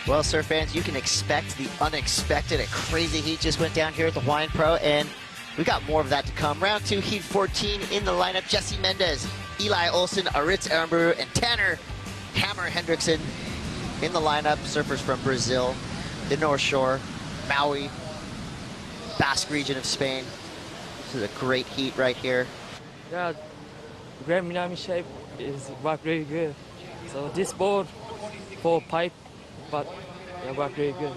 Well, surf fans, you can expect the unexpected. A crazy heat just went down here at the Hawaiian Pro, and we got more of that to come. Round 2, heat 14 in the lineup. Jesse Mendes, Eli Olson, Aritz Aramburu, and Tanner Hammer Hendrickson in the lineup. Surfers from Brazil, the North Shore, Maui, Basque region of Spain. This is a great heat right here. Yeah, Grand Minami shape is work really good. So this board for pipe, but it worked really good.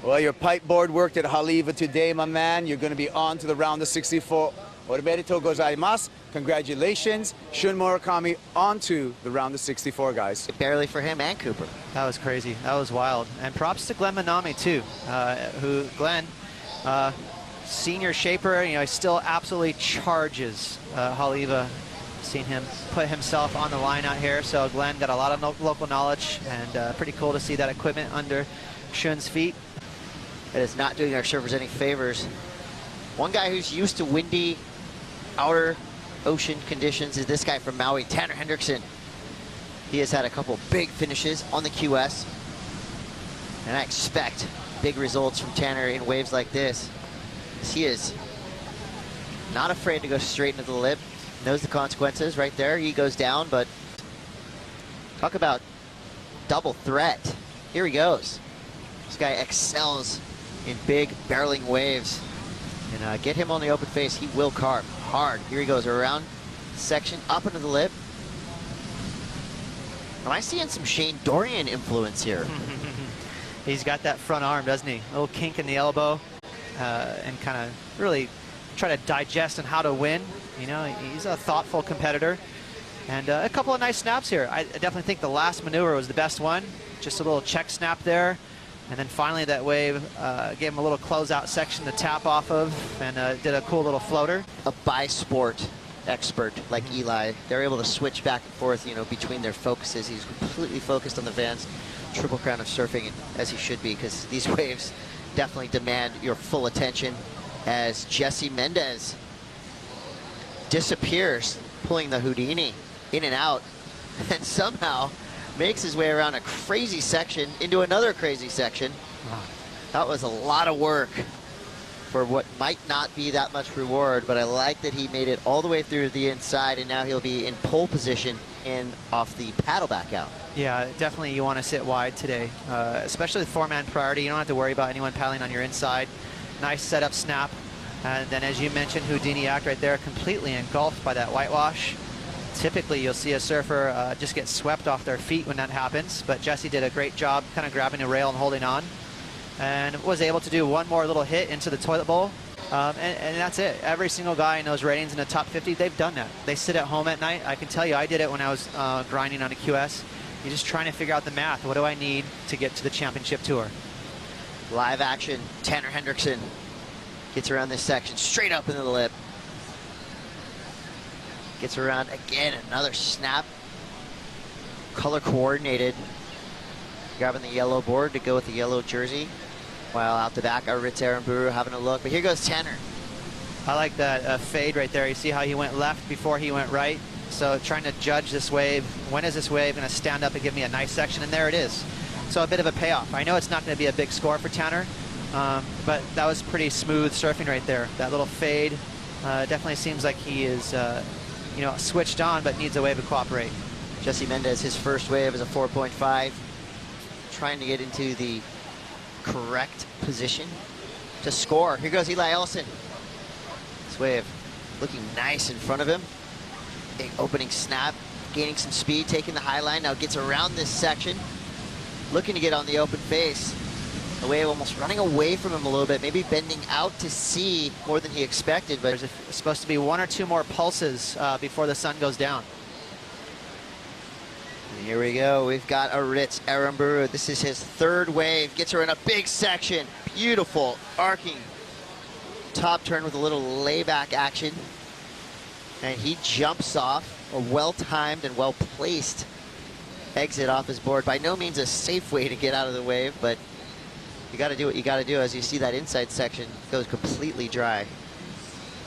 Well, your pipe board worked at Haleiwa today, my man. You're going to be on to the round of 64. Oremerito gozaimasu. Congratulations. Shun Murakami on to the round of 64, guys. Barely for him and Cooper. That was crazy. That was wild. And props to Glenn Manami, too, Glenn, senior shaper, he still absolutely charges Haleiwa. Seen him put himself on the line out here. So Glenn got a lot of local knowledge, and pretty cool to see that equipment under Shun's feet. It is not doing our surfers any favors. One guy who's used to windy outer ocean conditions is this guy from Maui, Tanner Hendrickson. He has had a couple big finishes on the QS, and I expect big results from Tanner in waves like this. He is not afraid to go straight into the lip, knows the consequences right there. He goes down, but talk about double threat. Here he goes. This guy excels in big barreling waves, and get him on the open face, he will carve hard. Here he goes around section up into the lip. Am I seeing some Shane Dorian influence here? He's got that front arm, doesn't he? A little kink in the elbow, and kind of really try to digest on how to win. He's a thoughtful competitor, and a couple of nice snaps here. I definitely think the last maneuver was the best one. Just a little check snap there. And then finally that wave gave him a little closeout section to tap off of, and did a cool little floater. A bi-sport expert like Eli, they're able to switch back and forth, between their focuses. He's completely focused on the Vans Triple Crown of surfing, as he should be, because these waves definitely demand your full attention, as Jesse Mendes disappears, pulling the Houdini in and out, and somehow makes his way around a crazy section into another crazy section. Wow. That was a lot of work for what might not be that much reward, but I like that he made it all the way through the inside, and now he'll be in pole position and off the paddle back out. Yeah, definitely you want to sit wide today, especially the four-man priority. You don't have to worry about anyone paddling on your inside. Nice setup snap. And then, as you mentioned, Houdini act right there, completely engulfed by that whitewash. Typically, you'll see a surfer just get swept off their feet when that happens, but Jesse did a great job kind of grabbing a rail and holding on, and was able to do one more little hit into the toilet bowl, and that's it. Every single guy in those ratings in the top 50, they've done that. They sit at home at night. I can tell you, I did it when I was grinding on a QS. You're just trying to figure out the math. What do I need to get to the championship tour? Live action, Tanner Hendrickson gets around this section, straight up into the lip. Gets around again, another snap. Color coordinated. Grabbing the yellow board to go with the yellow jersey. While out the back, Aritz Aramburu having a look. But here goes Tanner. I like that fade right there. You see how he went left before he went right? So trying to judge this wave. When is this wave going to stand up and give me a nice section? And there it is. So a bit of a payoff. I know it's not going to be a big score for Tanner, but that was pretty smooth surfing right there. That little fade definitely seems like he is switched on, but needs a wave to cooperate. Jesse Mendes, his first wave is a 4.5. Trying to get into the correct position to score. Here goes Eli Olson. This wave looking nice in front of him. Big opening snap, gaining some speed, taking the high line. Now gets around this section, looking to get on the open face. The wave almost running away from him a little bit, maybe bending out to sea more than he expected. But there's supposed to be one or two more pulses before the sun goes down. And here we go. We've got Aritz Aramburu. This is his third wave. Gets her in a big section. Beautiful arcing top turn with a little layback action. And he jumps off a well-timed and well-placed exit off his board. By no means a safe way to get out of the wave, but you got to do what you got to do. As you see, that inside section goes completely dry.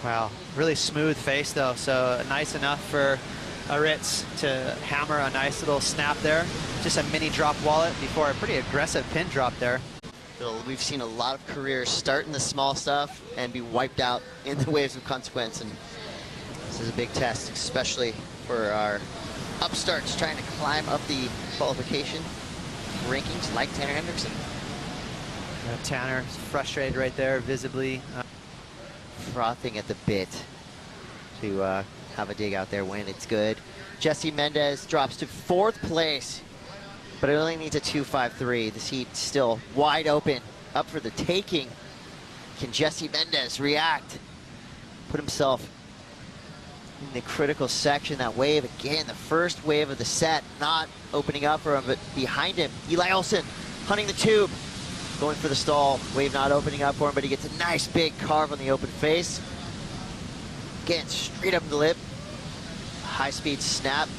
Wow, really smooth face though, so nice enough for Aritz to hammer a nice little snap there. just a mini drop wallet before a pretty aggressive pin drop there. Bill, we've seen a lot of careers start in the small stuff and be wiped out in the waves of consequence, and this is a big test, especially for our upstarts trying to climb up the qualification rankings like Tanner Hendrickson. Tanner is frustrated right there, visibly. Frothing at the bit to have a dig out there when it's good. Jesse Mendes drops to 4th place, but it only needs a 2.53. This heat still wide open, up for the taking. Can Jesse Mendes react? Put himself in the critical section. That wave, again, the first wave of the set, not opening up for him, but behind him, Eli Olson hunting the tube, going for the stall. Wave not opening up for him, but he gets a nice big carve on the open face. Again, straight up the lip. High-speed snap.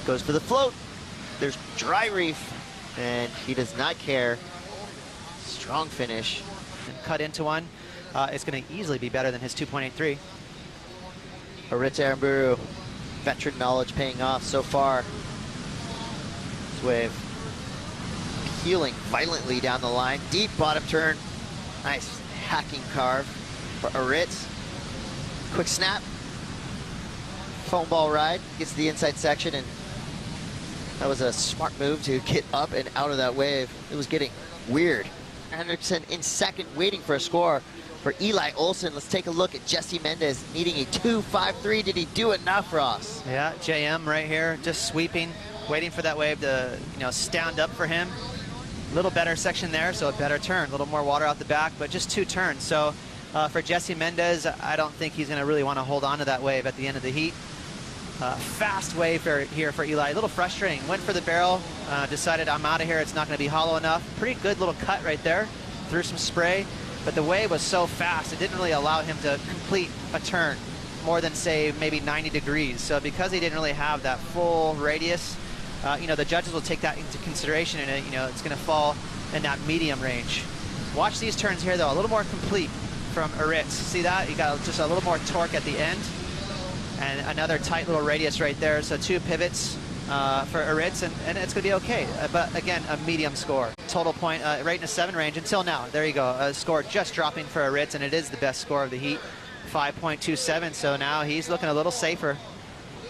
Goes for the float. There's dry reef, and he does not care. Strong finish. And cut into one. It's going to easily be better than his 2.83. Aritz Aramburu, veteran knowledge paying off so far. This wave peeling violently down the line. Deep bottom turn. Nice hacking carve for Aritz. Quick snap. Foam ball ride. Gets to the inside section, and that was a smart move to get up and out of that wave. It was getting weird. Hendrickson in 2nd, waiting for a score for Eli Olson. Let's take a look at Jesse Mendes needing a 2.53. Did he do enough, Ross? Yeah, JM right here, just sweeping, waiting for that wave to, stand up for him. A little better section there, so a better turn. A little more water out the back, but just 2 turns. So for Jesse Mendes, I don't think he's going to really want to hold on to that wave at the end of the heat. Fast wave here for Eli. A little frustrating. Went for the barrel, decided I'm out of here. It's not going to be hollow enough. Pretty good little cut right there. Threw some spray, but the wave was so fast, it didn't really allow him to complete a turn more than, say, maybe 90 degrees. So because he didn't really have that full radius, the judges will take that into consideration, and it's going to fall in that medium range. Watch these turns here, though. A little more complete from Aritz. See that? He got just a little more torque at the end. And another tight little radius right there. So 2 pivots for Aritz, and it's going to be okay. But again, a medium score. Total point right in the 7 range until now. There you go. A score just dropping for Aritz, and it is the best score of the heat, 5.27. So now he's looking a little safer.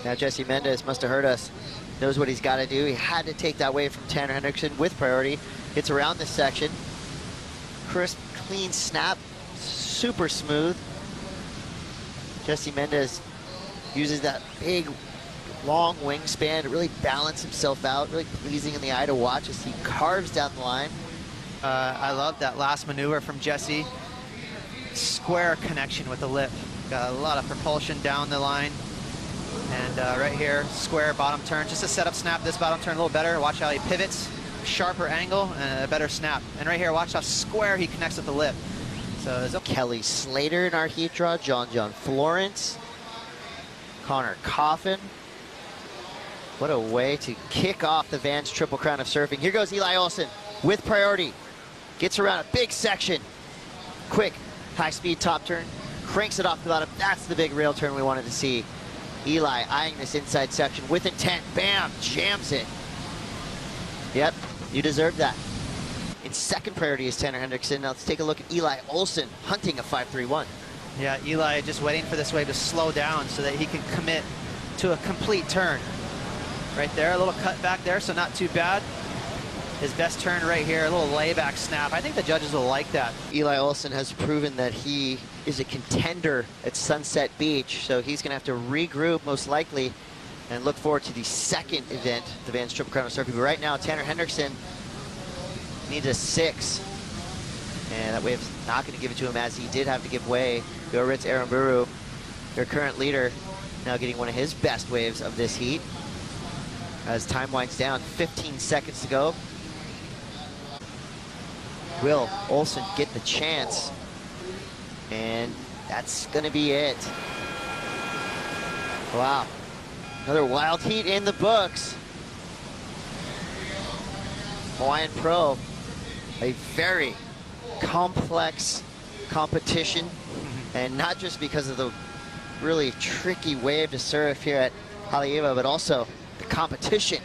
Now Jesse Mendes must have heard us. Knows what he's got to do. He had to take that wave from Tanner Hendrickson with priority. Gets around this section. Crisp, clean snap. Super smooth. Jesse Mendes uses that big, long wingspan to really balance himself out. Really pleasing in the eye to watch as he carves down the line. I love that last maneuver from Jesse. Square connection with the lip. Got a lot of propulsion down the line. And right here, square bottom turn. Just a setup snap. This bottom turn a little better. Watch how he pivots. Sharper angle and a better snap. And right here, watch how square he connects with the lip. So there's Kelly Slater in our heat draw. John Florence. Connor Coffin. What a way to kick off the Vans Triple Crown of Surfing. Here goes Eli Olson with priority. Gets around a big section. Quick, high-speed top turn. Cranks it off the bottom. That's the big rail turn we wanted to see. Eli eyeing this inside section with intent. Bam, jams it. Yep, you deserve that. In 2nd priority is Tanner Hendrickson. Now let's take a look at Eli Olson hunting a 5.31. Yeah, Eli just waiting for this wave to slow down so that he can commit to a complete turn. Right there, a little cut back there, so not too bad. His best turn right here, a little layback snap. I think the judges will like that. Eli Olson has proven that he is a contender at Sunset Beach, so he's going to have to regroup most likely and look forward to the 2nd event, the Vans Triple Crown of Surfing. But right now, Tanner Hendrickson needs a 6. And that wave's not going to give it to him, as he did have to give way to Aritz Aramburu, their current leader, now getting one of his best waves of this heat. As time winds down, 15 seconds to go. Will Olson get the chance? And that's going to be it. Wow. Another wild heat in the books. Hawaiian Pro, a very complex competition, and not just because of the really tricky wave to surf here at Haleiwa, but also the competition.